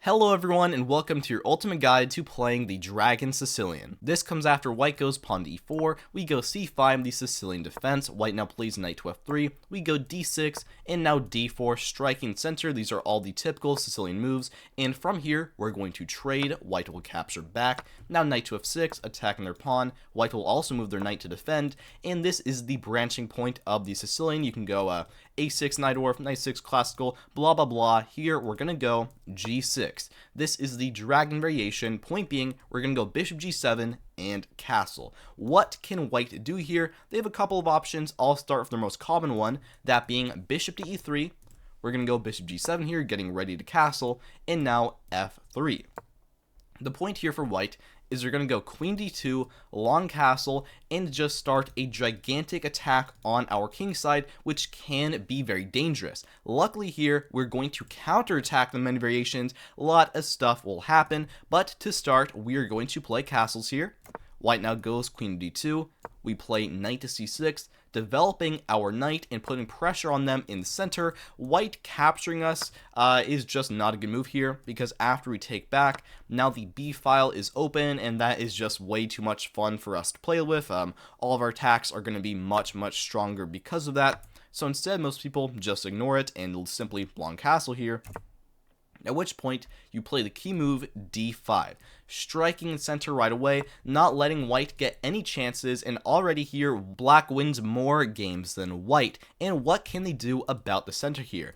Hello everyone and welcome to your ultimate guide to playing the Dragon Sicilian. This comes after white goes pawn to e4, we go c5, the Sicilian defense, white now plays knight to f3, we go d6, and now d4, striking center. These are all the typical Sicilian moves, and from here we're going to trade. White will capture back, now knight to f6, attacking their pawn, white will also move their knight to defend, and this is the branching point of the Sicilian. You can go a6 knight or knight 6 classical, blah blah blah. Here we're gonna go g6. This is the Dragon Variation. Point being, we're gonna go bishop g7 and castle. What can white do here? They have a couple of options. I'll start with the most common one, that being bishop to e3. We're gonna go bishop g7 here, getting ready to castle, and now f3. The point here for white is you're going to go queen d2, long castle, and just start a gigantic attack on our king side, which can be very dangerous. Luckily here, we're going to counterattack the many variations. A lot of stuff will happen, but to start, we are going to play castles here. White now goes queen d2, we play knight to c6, developing our knight and putting pressure on them in the center. White capturing us is just not a good move here, because after we take back, now the B file is open, and that is just way too much fun for us to play with. All of our attacks are going to be much stronger because of that. So instead, most people just ignore it and simply long castle here. At which point, you play the key move d5, striking in center right away, not letting white get any chances, and already here, black wins more games than white. And what can they do about the center here?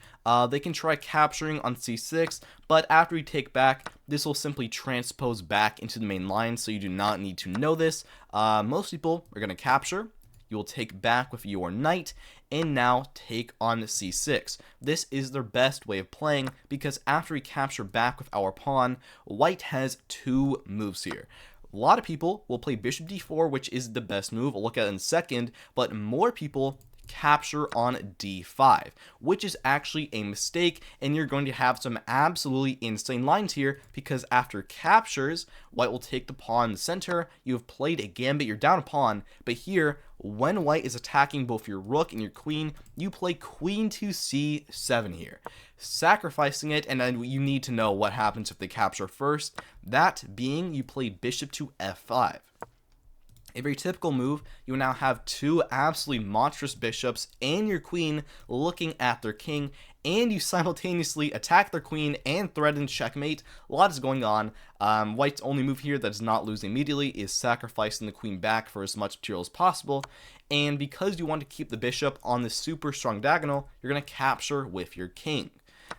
They can try capturing on c6, but after we take back, this will simply transpose back into the main line, so you do not need to know this. Most people are going to capture. You will take back with your knight, and now take on c6. This is their best way of playing, because after we capture back with our pawn, white has two moves here. A lot of people will play bishop d4, which is the best move. We'll look at it in a second, but more people capture on d5, which is actually a mistake, and you're going to have some absolutely insane lines here, because after captures, white will take the pawn in the center. You have played a gambit, you're down a pawn, but here, when white is attacking both your rook and your queen, you play queen to c7 here, sacrificing it, and then you need to know what happens if they capture first. That being, you play bishop to f5. A very typical move. You now have two absolutely monstrous bishops and your queen looking at their king, and you simultaneously attack their queen and threaten checkmate. A lot is going on. White's only move here that does not lose immediately is sacrificing the queen back for as much material as possible, and because you want to keep the bishop on this super strong diagonal, you're going to capture with your king.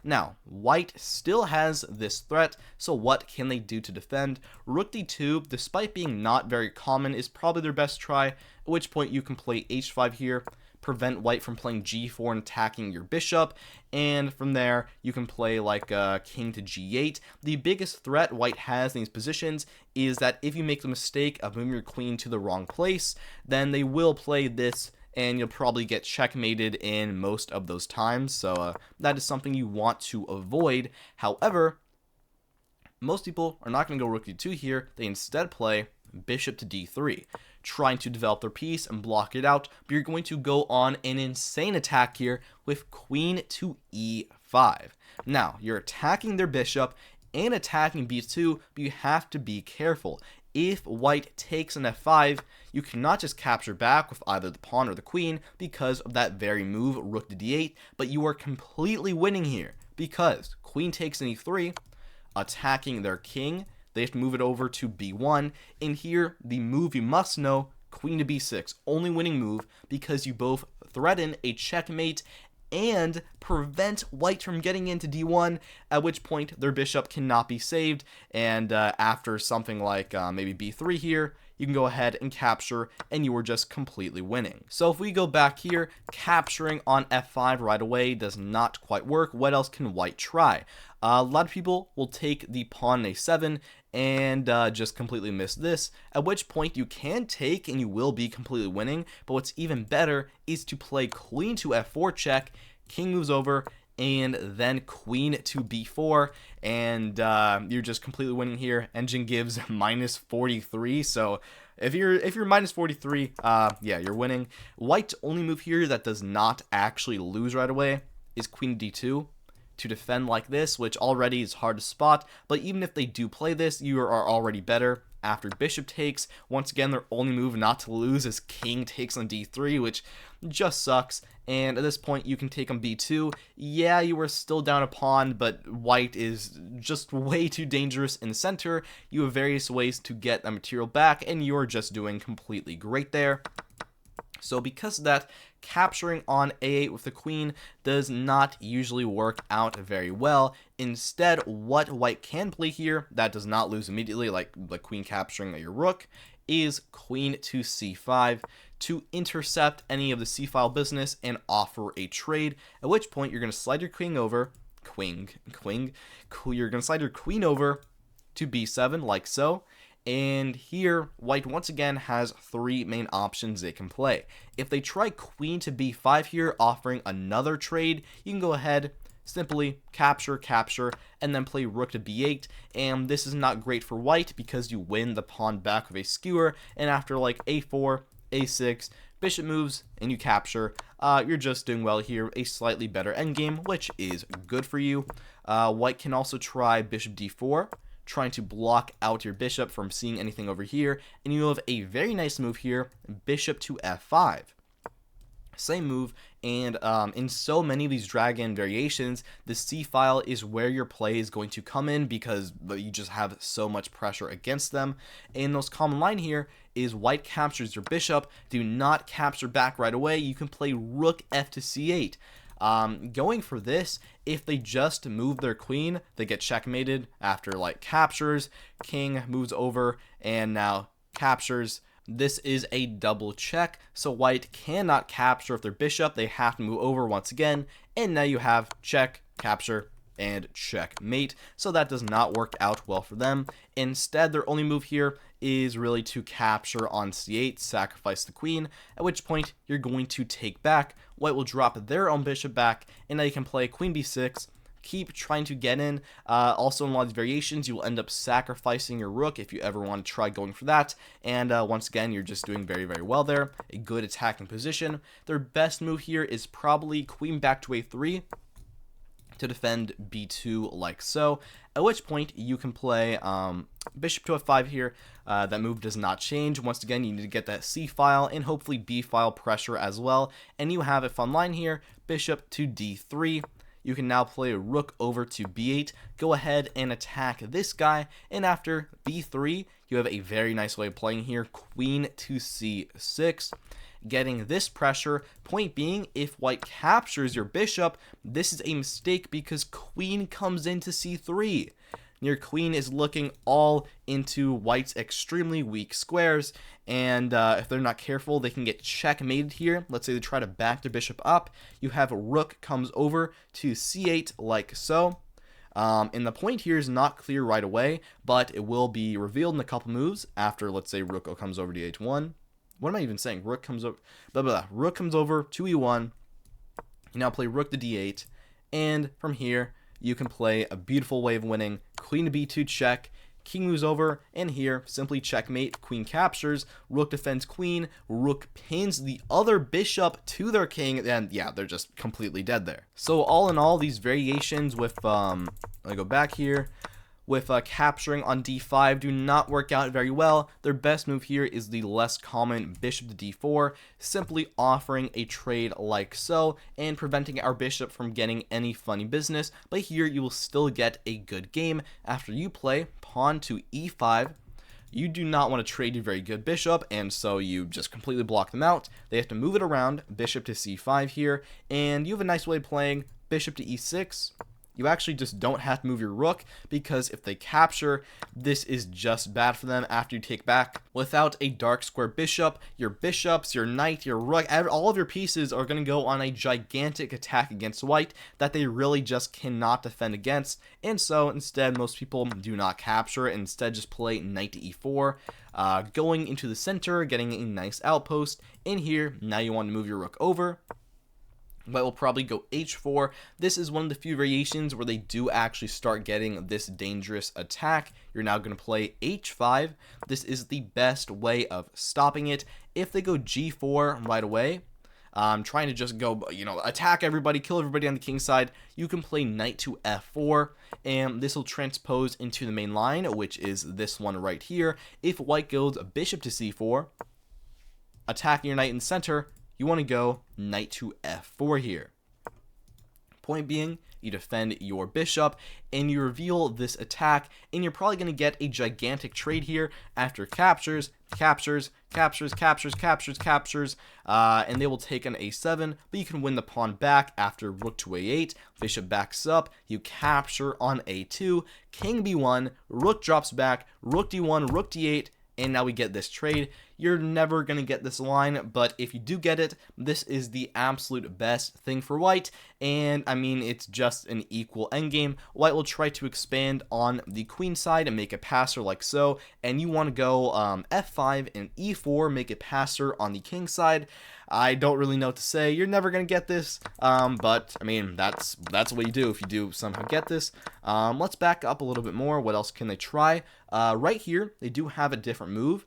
Now, white still has this threat, so what can they do to defend? Rook d2, despite being not very common, is probably their best try, at which point you can play h5 here, prevent white from playing g4 and attacking your bishop, and from there, you can play like king to g8. The biggest threat white has in these positions is that if you make the mistake of moving your queen to the wrong place, then they will play this, and you'll probably get checkmated in most of those times, so that is something you want to avoid. However, most people are not going to go rook d2 here. They instead play bishop to d3, trying to develop their piece and block it out, but you're going to go on an insane attack here with queen to e5. Now, you're attacking their bishop and attacking b2, but you have to be careful. If white takes an f5, you cannot just capture back with either the pawn or the queen because of that very move, rook to d8, but you are completely winning here because queen takes an e3, attacking their king. They have to move it over to b1, and here the move you must know, queen to b6, only winning move because you both threaten a checkmate and prevent white from getting into d1, at which point their bishop cannot be saved, and after something like maybe b3 here, you can go ahead and capture, and you are just completely winning. So if we go back here, capturing on f5 right away does not quite work. What else can white try? A lot of people will take the pawn a7 and just completely miss this, at which point you can take and you will be completely winning, but what's even better is to play queen to f4 check, king moves over, and then queen to b4, and you're just completely winning here. Engine gives minus 43, so if you're minus 43, yeah, you're winning. White's only move here that does not actually lose right away is queen d2. to defend like this, which already is hard to spot, but even if they do play this, you are already better. After bishop takes, once again, their only move not to lose is king takes on d3, which just sucks. And at this point, you can take on b2. Yeah, you are still down a pawn, but white is just way too dangerous in the center. You have various ways to get that material back, and you are just doing completely great there. So because of that, capturing on a8 with the queen does not usually work out very well. Instead, what white can play here that does not lose immediately, like the queen capturing your rook, is queen to c5 to intercept any of the c-file business and offer a trade, at which point you're going to slide your queen over, you're going to slide your queen over to b7 like so. And here, white once again has three main options they can play. If they try queen to b5 here, offering another trade, you can go ahead, simply capture, and then play rook to b8. And this is not great for white because you win the pawn back with a skewer. And after like a4, a6, bishop moves, and you capture, you're just doing well here. A slightly better endgame, which is good for you. White can also try bishop d4. Trying to block out your bishop from seeing anything over here, and you have a very nice move here, bishop to f5. Same move, and in so many of these dragon variations, the c-file is where your play is going to come in because you just have so much pressure against them. And the most common line here is white captures your bishop. Do not capture back right away. You can play rook f to c8. Going for this, if they just move their queen, they get checkmated after like captures, king moves over, and now captures. This is a double check, so white cannot capture with their bishop. They have to move over once again, and now you have check, capture, and checkmate. So that does not work out well for them. Instead, their only move here is really to capture on c8, sacrifice the queen, at which point you're going to take back. White will drop their own bishop back, and now you can play queen b6, keep trying to get in. Also, in a lot of these variations, you will end up sacrificing your rook if you ever want to try going for that. And once again, you're just doing very, very well there. A good attacking position. Their best move here is probably queen back to a3 to defend b2 like so, at which point you can play bishop to f5 here. That move does not change. Once again, you need to get that c-file and hopefully b-file pressure as well, and you have a fun line here, bishop to d3. You can now play rook over to b8, go ahead and attack this guy, and after b3, you have a very nice way of playing here, queen to c6. Getting this pressure, point being, if white captures your bishop, this is a mistake because queen comes into c3. Your queen is looking all into white's extremely weak squares, and if they're not careful, they can get checkmated here. Let's say they try to back their bishop up. You have rook comes over to c8 like so. And the point here is not clear right away, but it will be revealed in a couple moves after, let's say, rook comes over to h1. What am I even saying? Rook comes over, Rook comes over to e1. You now play rook to d8, and from here you can play a beautiful way of winning. Queen to b2 check, king moves over, and here simply checkmate. Queen captures, rook defends queen, rook pins the other bishop to their king, and yeah, they're just completely dead there. So all in all, these variations with I go back here. With capturing on d5 do not work out very well. Their best move here is the less common bishop to d4, simply offering a trade like so and preventing our bishop from getting any funny business. But here you will still get a good game. After you play pawn to e5, you do not want to trade your very good bishop, and so you just completely block them out. They have to move it around, bishop to c5 here, and you have a nice way of playing bishop to e6. You actually just don't have to move your rook, because if they capture, this is just bad for them after you take back. Without a dark square bishop, your bishops, your knight, your rook, all of your pieces are going to go on a gigantic attack against white that they really just cannot defend against. And so instead, most people do not capture, instead just play knight to e4. Going into the center, getting a nice outpost. In here, now you want to move your rook over. But will probably go h4. This is one of the few variations where they do actually start getting this dangerous attack. You're now going to play h5. This is the best way of stopping it. If they go g4 right away, trying to just go, attack everybody, kill everybody on the king side, you can play knight to f4, and this will transpose into the main line, which is this one right here. If white goes bishop to c4, attacking your knight in the center, you want to go knight to f4 here. Point being, you defend your bishop and you reveal this attack, and you're probably going to get a gigantic trade here after captures, and they will take an a7, but you can win the pawn back after rook to a8, bishop backs up, you capture on a2, king b1, rook drops back, rook d1, rook d8, and now we get this trade. You're never going to get this line, but if you do get it, this is the absolute best thing for white, and I mean, it's just an equal endgame. White will try to expand on the queen side and make a passer like so, and you want to go f5 and e4, make a passer on the king side. I don't really know what to say. You're never going to get this, but I mean, that's what you do if you do somehow get this. Let's back up a little bit more. What else can they try? Right here, they do have a different move.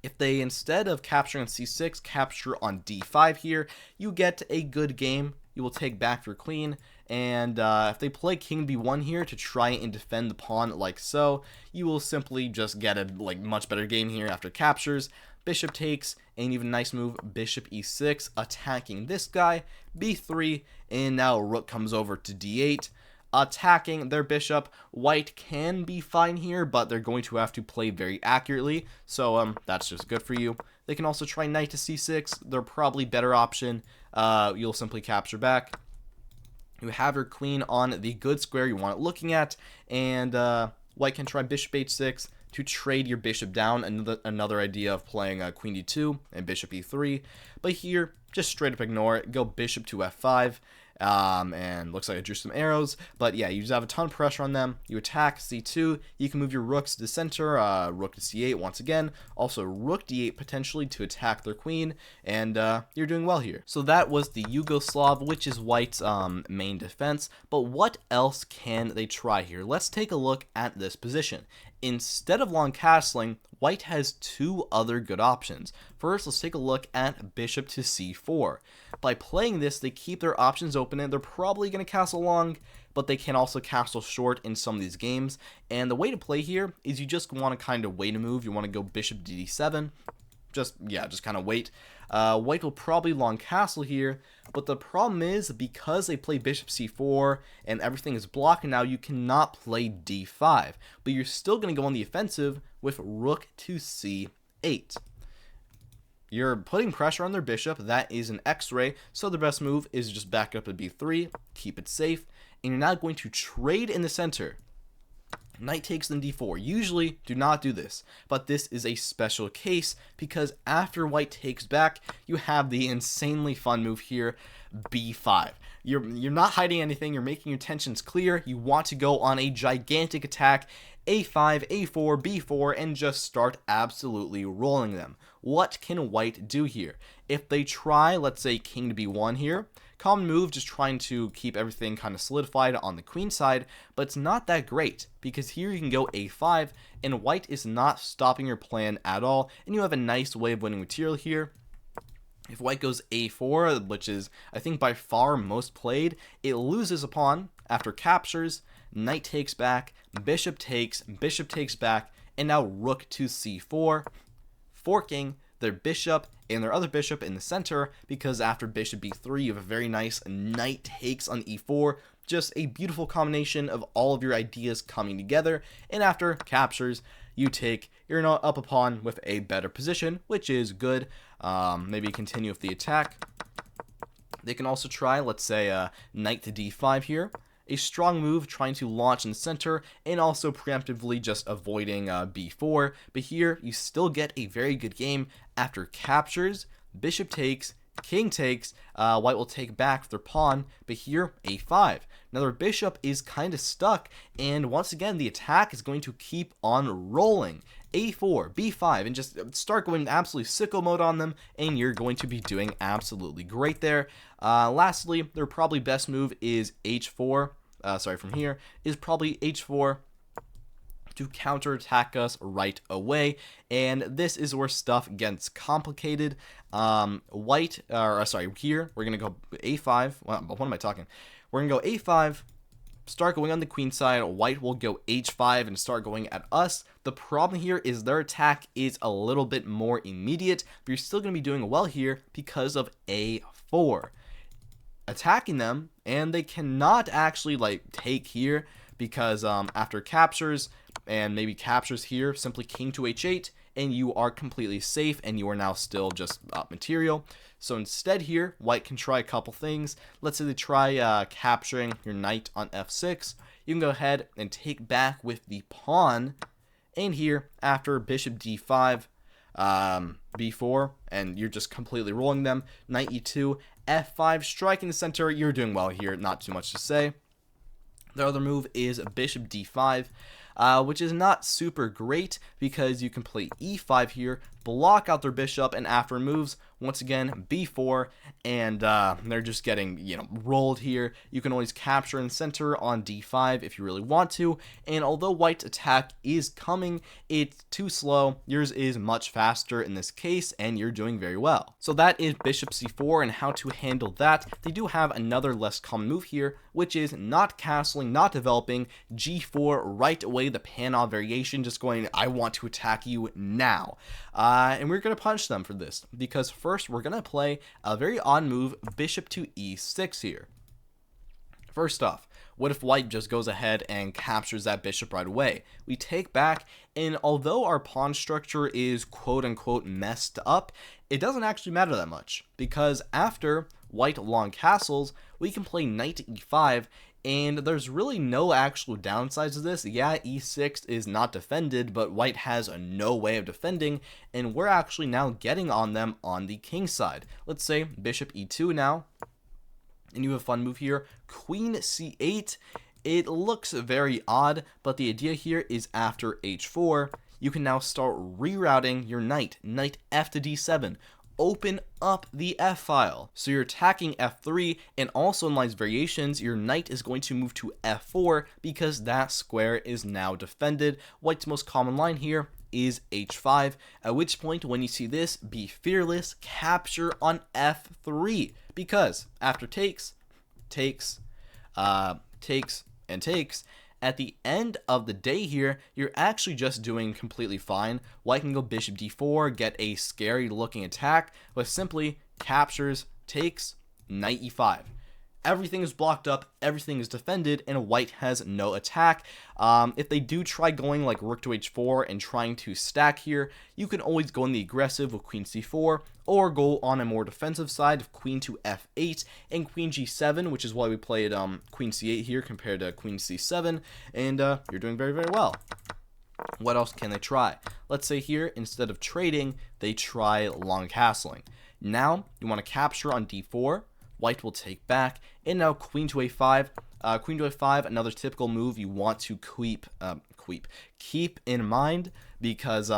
If they, instead of capturing on c6, capture on d5 here, you get a good game. You will take back your queen, and if they play king b1 here to try and defend the pawn like so, you will simply just get a much better game here after captures. Bishop takes, and even a nice move, bishop e6, attacking this guy, b3, and now rook comes over to d8. Attacking their bishop. White can be fine here, but they're going to have to play very accurately, so that's just good for you. They can also try knight to c6. They're probably better option. You'll simply capture back. You have your queen on the good square you want it looking at, and white can try bishop h6 to trade your bishop down. Another idea of playing queen d2 and bishop e3, but here just straight up ignore it. Go bishop to f5. And looks like I drew some arrows, but yeah, you just have a ton of pressure on them. You attack c2, you can move your rooks to the center, rook to c8 once again, also rook d8 potentially to attack their queen, and you're doing well here. So that was the Yugoslav, which is white's main defense, but what else can they try here? Let's take a look at this position. Instead of long castling, white has two other good options. First, let's take a look at bishop to c4. By playing this, they keep their options open, and they're probably going to castle long, but they can also castle short in some of these games. And the way to play here is you just want to kind of wait a move. You want to go bishop to d7. Just kind of wait. White will probably long castle here, but the problem is because they play bishop c4 and everything is blocked now, you cannot play d5, but you're still going to go on the offensive with rook to c8. You're putting pressure on their bishop. That is an x-ray, so the best move is just back up to b3, keep it safe, and you're now going to trade in the center. Knight takes then d4. Usually do not do this, but this is a special case because after white takes back, you have the insanely fun move here, b5. You're not hiding anything. You're making your intentions clear. You want to go on a gigantic attack, a5, a4, b4, and just start absolutely rolling them. What can white do here? If they try, let's say, king to b1 here, common move, just trying to keep everything kind of solidified on the queen side, but it's not that great because here you can go a5 and white is not stopping your plan at all, and you have a nice way of winning material here. If white goes a4, which is I think by far most played, it loses a pawn after captures, knight takes back, bishop takes back, and now rook to c4, forking their bishop and their other bishop in the center, because after bishop b3 you have a very nice knight takes on e4, just a beautiful combination of all of your ideas coming together, and after captures you take you're not up a pawn with a better position, which is good. Maybe continue with the attack. They can also try, let's say, knight to d5 here. A strong move trying to launch in the center and also preemptively just avoiding b4, but here you still get a very good game after captures, bishop takes, king takes, white will take back their pawn, but here a5. Now their bishop is kind of stuck, and once again the attack is going to keep on rolling. a4, b5, and just start going absolutely sicko mode on them, and you're going to be doing absolutely great there. Lastly, their probably best move is h4. From here is probably h4. to counterattack us right away, and this is where stuff gets complicated. Here we're gonna go a5. What am I talking? We're gonna go a5, start going on the queen side. White will go h5 and start going at us. The problem here is their attack is a little bit more immediate, but you're still gonna be doing well here because of a4. Attacking them, and they cannot actually like take here because after captures and maybe captures here, simply king to h8, and you are completely safe, and you are now still just material. So instead here, white can try a couple things. Let's say they try capturing your knight on f6. You can go ahead and take back with the pawn, and here after bishop d5, b4, and you're just completely rolling them. Knight e2, f5, striking the center. You're doing well here, not too much to say. The other move is bishop d5, which is not super great because you can play e5 here, block out their bishop, and after moves, once again, b4, and they're just getting, rolled here. You can always capture and center on d5 if you really want to, and although white's attack is coming, it's too slow. Yours is much faster in this case, and you're doing very well. So that is bishop c4 and how to handle that. They do have another less common move here, which is not castling, not developing, g4 right away, the Panov Variation, just going, I want to attack you now. And we're going to punish them for this, because first we're going to play a very odd move, bishop to e6 here. First off, what if white just goes ahead and captures that bishop right away? We take back, and although our pawn structure is quote-unquote messed up, it doesn't actually matter that much, because after white long castles, we can play knight to e5, and there's really no actual downsides to this. Yeah, e6 is not defended, but white has no way of defending, and we're actually now getting on them on the king side. Let's say bishop e2 now, and you have a fun move here, queen c8. It looks very odd, but the idea here is after h4, you can now start rerouting your knight f to d7. Open up the f file. So you're attacking f3, and also in Mainline's variations, your knight is going to move to f4 because that square is now defended. White's most common line here is h5, at which point when you see this, be fearless, capture on f3, because after takes, at the end of the day here, you're actually just doing completely fine. White can go bishop d4, get a scary looking attack, but simply captures, takes, knight e5. Everything is blocked up, everything is defended, and white has no attack. If they do try going like rook to h4 and trying to stack here, you can always go in the aggressive with queen c4, or go on a more defensive side of queen to f8 and queen g7, which is why we played queen c8 here compared to queen c7, and you're doing very, very well. What else can they try? Let's say here, instead of trading, they try long castling. Now, you want to capture on d4, white will take back, and now queen to a5. Queen to a5, another typical move you want to keep in mind, because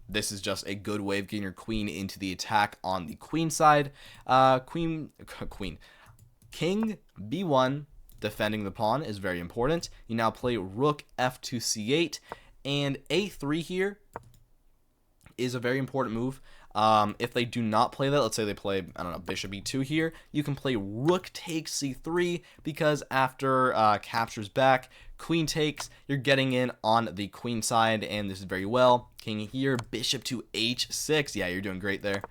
this is just a good way of getting your queen into the attack on the queen side. King b1, defending the pawn is very important. You now play rook f to c8, and a3 here is a very important move. If they do not play that, let's say they play, I don't know, bishop e2 here, you can play rook takes c3, because after captures back, queen takes, you're getting in on the queen side, and this is very well. King here, bishop to h6, yeah, you're doing great there.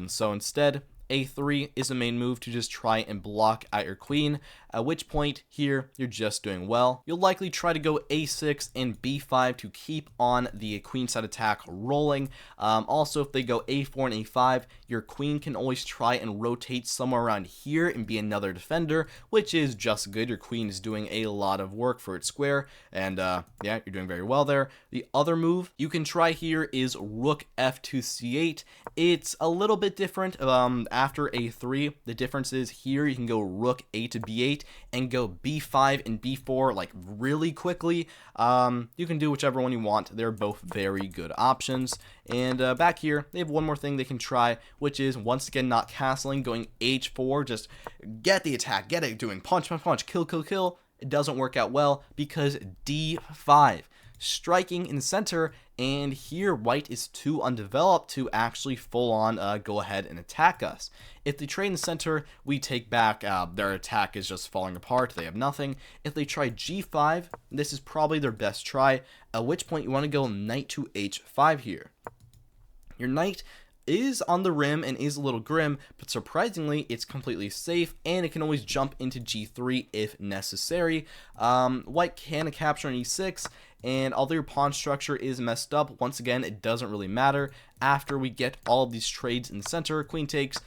So instead, a3 is the main move to just try and block out your queen, at which point here you're just doing well. You'll likely try to go a6 and b5 to keep on the queen side attack rolling. Also, if they go a4 and a5, your queen can always try and rotate somewhere around here and be another defender, which is just good. Your queen is doing a lot of work for its square, and yeah, you're doing very well there. The other move you can try here is rook f to c8. It's a little bit different. After a3, the difference is here you can go rook a to b8 and go b5 and b4 like really quickly. You can do whichever one you want. They're both very good options. And back here, they have one more thing they can try, which is once again not castling, going h4, just get the attack, get it, doing punch, punch, punch, kill, kill, kill. It doesn't work out well because d5. striking in the center, and here white is too undeveloped to actually full on go ahead and attack us. If they trade in the center, we take back, their attack is just falling apart, they have nothing. If they try g5, this is probably their best try, at which point you want to go knight to h5 here. Your knight is on the rim and is a little grim, but surprisingly it's completely safe, and it can always jump into g3 if necessary. White can capture on e6, and although your pawn structure is messed up, once again it doesn't really matter. After we get all of these trades in the center, queen takes,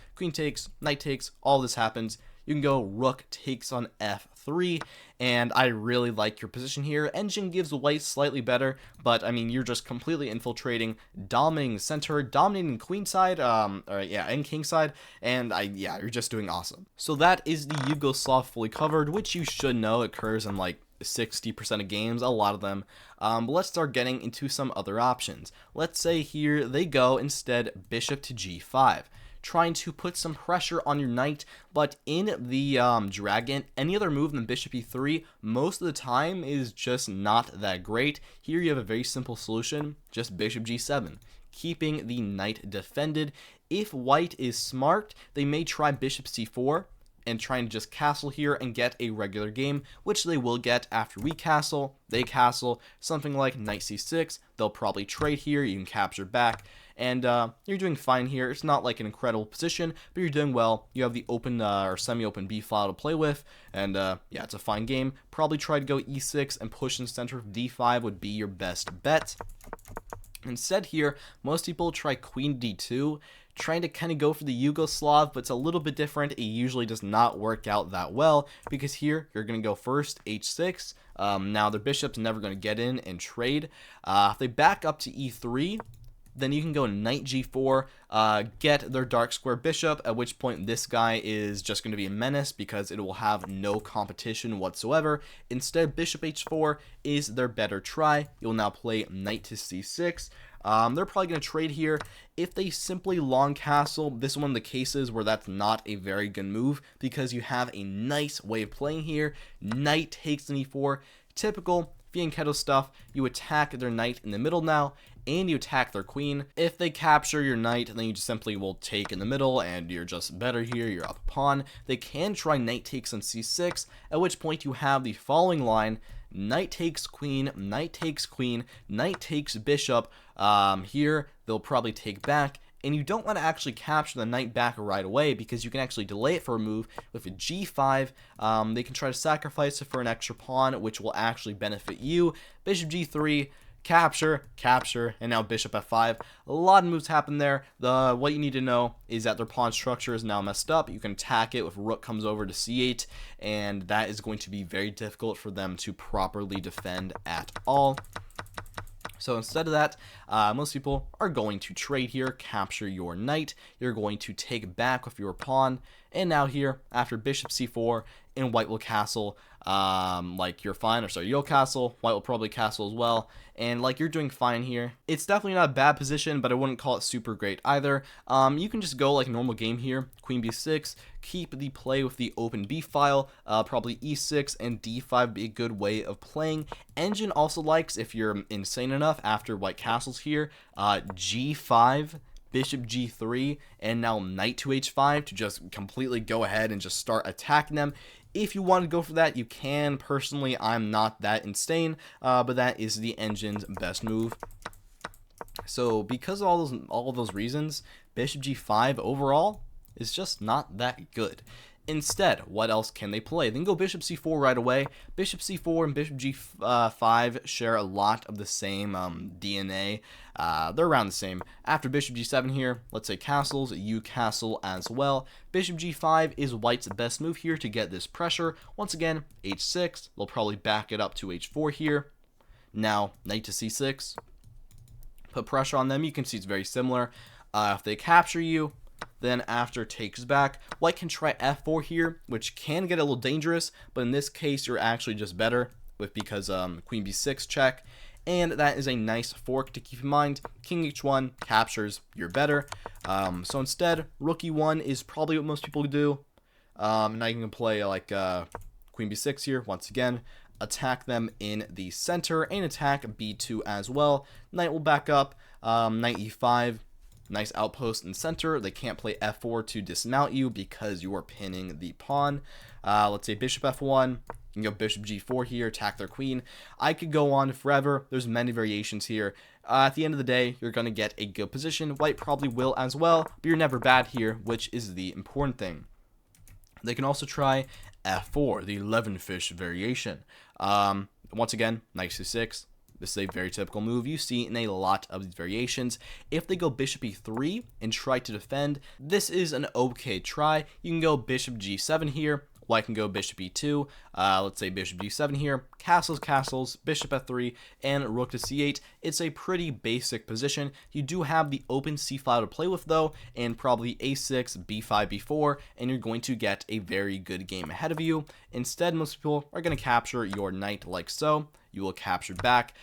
knight takes, all this happens, you can go rook takes on f3, and I really like your position here. Engine gives white slightly better, but I mean, you're just completely infiltrating, dominating the center, dominating queen side, and king side, and you're just doing awesome. So that is the Yugoslav fully covered, which you should know occurs in like 60% of games, a lot of them. But let's start getting into some other options. Let's say here they go instead bishop to g5, trying to put some pressure on your knight, but in the dragon, any other move than bishop e3 most of the time is just not that great. Here you have a very simple solution, just bishop g7, keeping the knight defended. If white is smart, they may try bishop c4 and trying to just castle here and get a regular game, which they will get after we castle, they castle, something like knight c6, they'll probably trade here, you can capture back, and you're doing fine here. It's not like an incredible position, but you're doing well. You have the open or semi-open b file to play with, and yeah, it's a fine game. Probably try to go e6 and push in the center of d5 would be your best bet. Instead here, most people try queen d2, trying to kind of go for the Yugoslav, but it's a little bit different. It usually does not work out that well, because here you're going to go first h6. Now their bishop's never going to get in and trade. If they back up to e3, then you can go knight g4, get their dark square bishop, at which point this guy is just going to be a menace because it will have no competition whatsoever. Instead, bishop h4 is their better try. You'll now play knight to c6. They're probably going to trade here. If they simply long castle, this is one of the cases where that's not a very good move, because you have a nice way of playing here. Knight takes an e4, typical Fianchetto stuff. You attack their knight in the middle now, and you attack their queen. If they capture your knight, then you just simply will take in the middle, and you're just better here, you're up a pawn. They can try knight takes on c6, at which point you have the following line: knight takes queen, knight takes queen, knight takes bishop. Here they'll probably take back, and you don't want to actually capture the knight back right away, because you can actually delay it for a move with a g5. They can try to sacrifice it for an extra pawn, which will actually benefit you. Bishop g3, capture, and now bishop f5. A lot of moves happen there. What you need to know is that their pawn structure is now messed up. You can attack it if rook comes over to c8, and that is going to be very difficult for them to properly defend at all. So instead of that, most people are going to trade here, capture your knight. You're going to take back with your pawn, and now here, after bishop c4, and white will castle, like you're fine, or sorry, you'll castle, white will probably castle as well, and like you're doing fine here. It's definitely not a bad position, but I wouldn't call it super great either. You can just go like a normal game here, queen b6, keep the play with the open b file, probably e6 and d5 be a good way of playing. Engine also likes, if you're insane enough, after white castles here, g5, bishop g3, and now knight to h5 to just completely go ahead and just start attacking them. If you want to go for that, you can. Personally, I'm not that insane, but that is the engine's best move. So because of all of those reasons, bishop g5 overall is just not that good. Instead, what else can they play? They can go bishop c4 right away. Bishop c4 and bishop g5 share a lot of the same DNA. They're around the same. After bishop g7 here, let's say castles, you castle as well. Bishop g5 is white's best move here to get this pressure. Once again, h6, they'll probably back it up to h4 here. Now, knight to c6, put pressure on them. You can see it's very similar. If they capture you, then after takes back, white can try f4 here, which can get a little dangerous, but in this case you're actually just better with, because queen b6 check, and that is a nice fork to keep in mind. King h1 captures, you're better. So instead, rook e1 is probably what most people do. Now you can play like queen b6 here once again. attack them in the center and attack b2 as well. Knight will back up, knight e5. Nice outpost in center. They can't play f4 to dismount you because you are pinning the pawn. Let's say bishop f1. You can go bishop g4 here, attack their queen. I could go on forever. There's many variations here. At the end of the day, you're going to get a good position. White probably will as well, but you're never bad here, which is the important thing. They can also try f4, the Levenfish Variation. Once again, knight c6. This is a very typical move you see in a lot of these variations. If they go bishop e3 and try to defend, this is an okay try. You can go bishop g7 here. White can go bishop e2. Let's say bishop g7 here. Castles, bishop f3, and rook to c8. It's a pretty basic position. You do have the open c file to play with though, and probably a6, b5, b4, and you're going to get a very good game ahead of you. Instead, most people are going to capture your knight like so. You will capture back.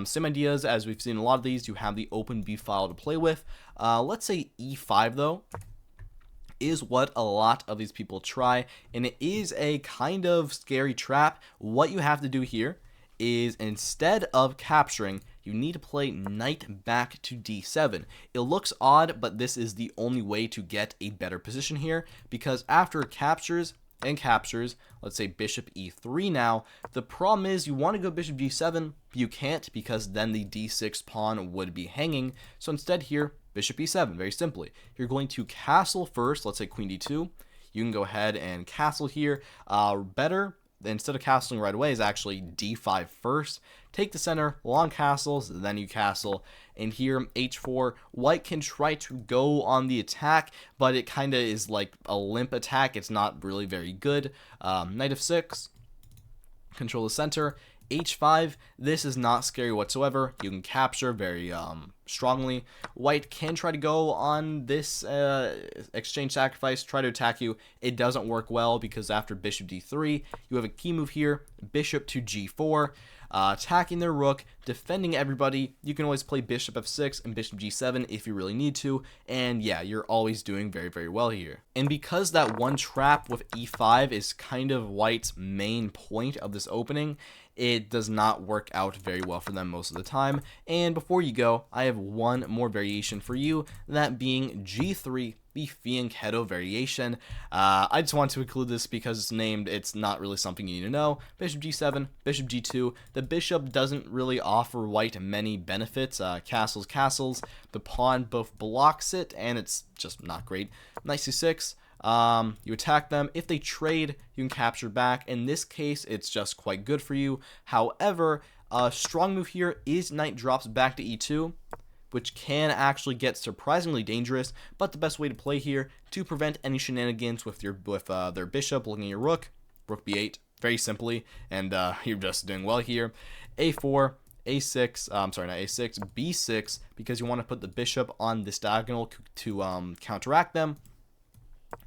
Same ideas as we've seen in a lot of these. You have the open b file to play with. Let's say e5 though is what a lot of these people try, and it is a kind of scary trap. What you have to do here is, instead of capturing, you need to play knight back to d7. It looks odd, but this is the only way to get a better position here, because after it captures, let's say bishop e3 now, the problem is you want to go bishop g7, but you can't because then the d6 pawn would be hanging. So instead here, bishop e7, very simply. You're going to castle first, let's say queen d2. You can go ahead and castle here. Better, instead of castling right away, is actually d5 first. Take the center, long castles, then you castle. And here, h4, white can try to go on the attack, but it kind of is like a limp attack. It's not really very good. Knight f6, control the center. h5, this is not scary whatsoever. You can capture very strongly. White can try to go on this exchange sacrifice, try to attack you. It doesn't work well because after bishop d3, you have a key move here, bishop to g4. Attacking their rook, defending everybody. You can always play bishop f6 and bishop g7 if you really need to, and yeah, you're always doing very, very well here. And because that one trap with e5 is kind of white's main point of this opening, it does not work out very well for them most of the time. And before you go, I have one more variation for you, that being g3, the Fianchetto Variation. I just want to include this because it's named. It's not really something you need to know. Bishop g7, bishop g2. The bishop doesn't really offer white many benefits. Castles. The pawn both blocks it, and it's just not great. Knight c6. You attack them. If they trade, you can capture back. In this case, it's just quite good for you. However, a strong move here is knight drops back to e2, which can actually get surprisingly dangerous, but the best way to play here to prevent any shenanigans with their bishop looking at your rook b8, very simply, and you're just doing well here. a4, a6, not a6, b6, because you want to put the bishop on this diagonal to counteract them.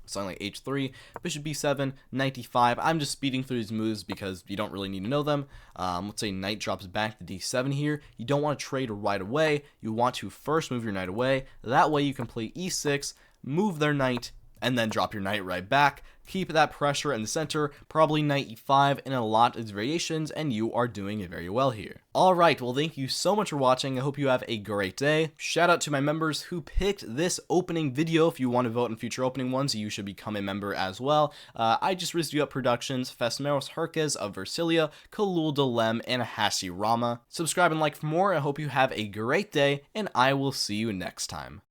Something like h3, bishop b7, knight d5. I'm just speeding through these moves because you don't really need to know them. Let's say knight drops back to d7 here. You don't want to trade right away. You want to first move your knight away. That way you can play e6, move their knight, and then drop your knight right back. Keep that pressure in the center, probably knight e5 in a lot of its variations, and you are doing it very well here. Alright, well thank you so much for watching. I hope you have a great day. Shout out to my members who picked this opening video. If you want to vote in future opening ones, you should become a member as well. I just risked you up productions, Fesmeros Herkes of Versilia, Kalul Delem, and Hashi Rama. Subscribe and like for more. I hope you have a great day, and I will see you next time.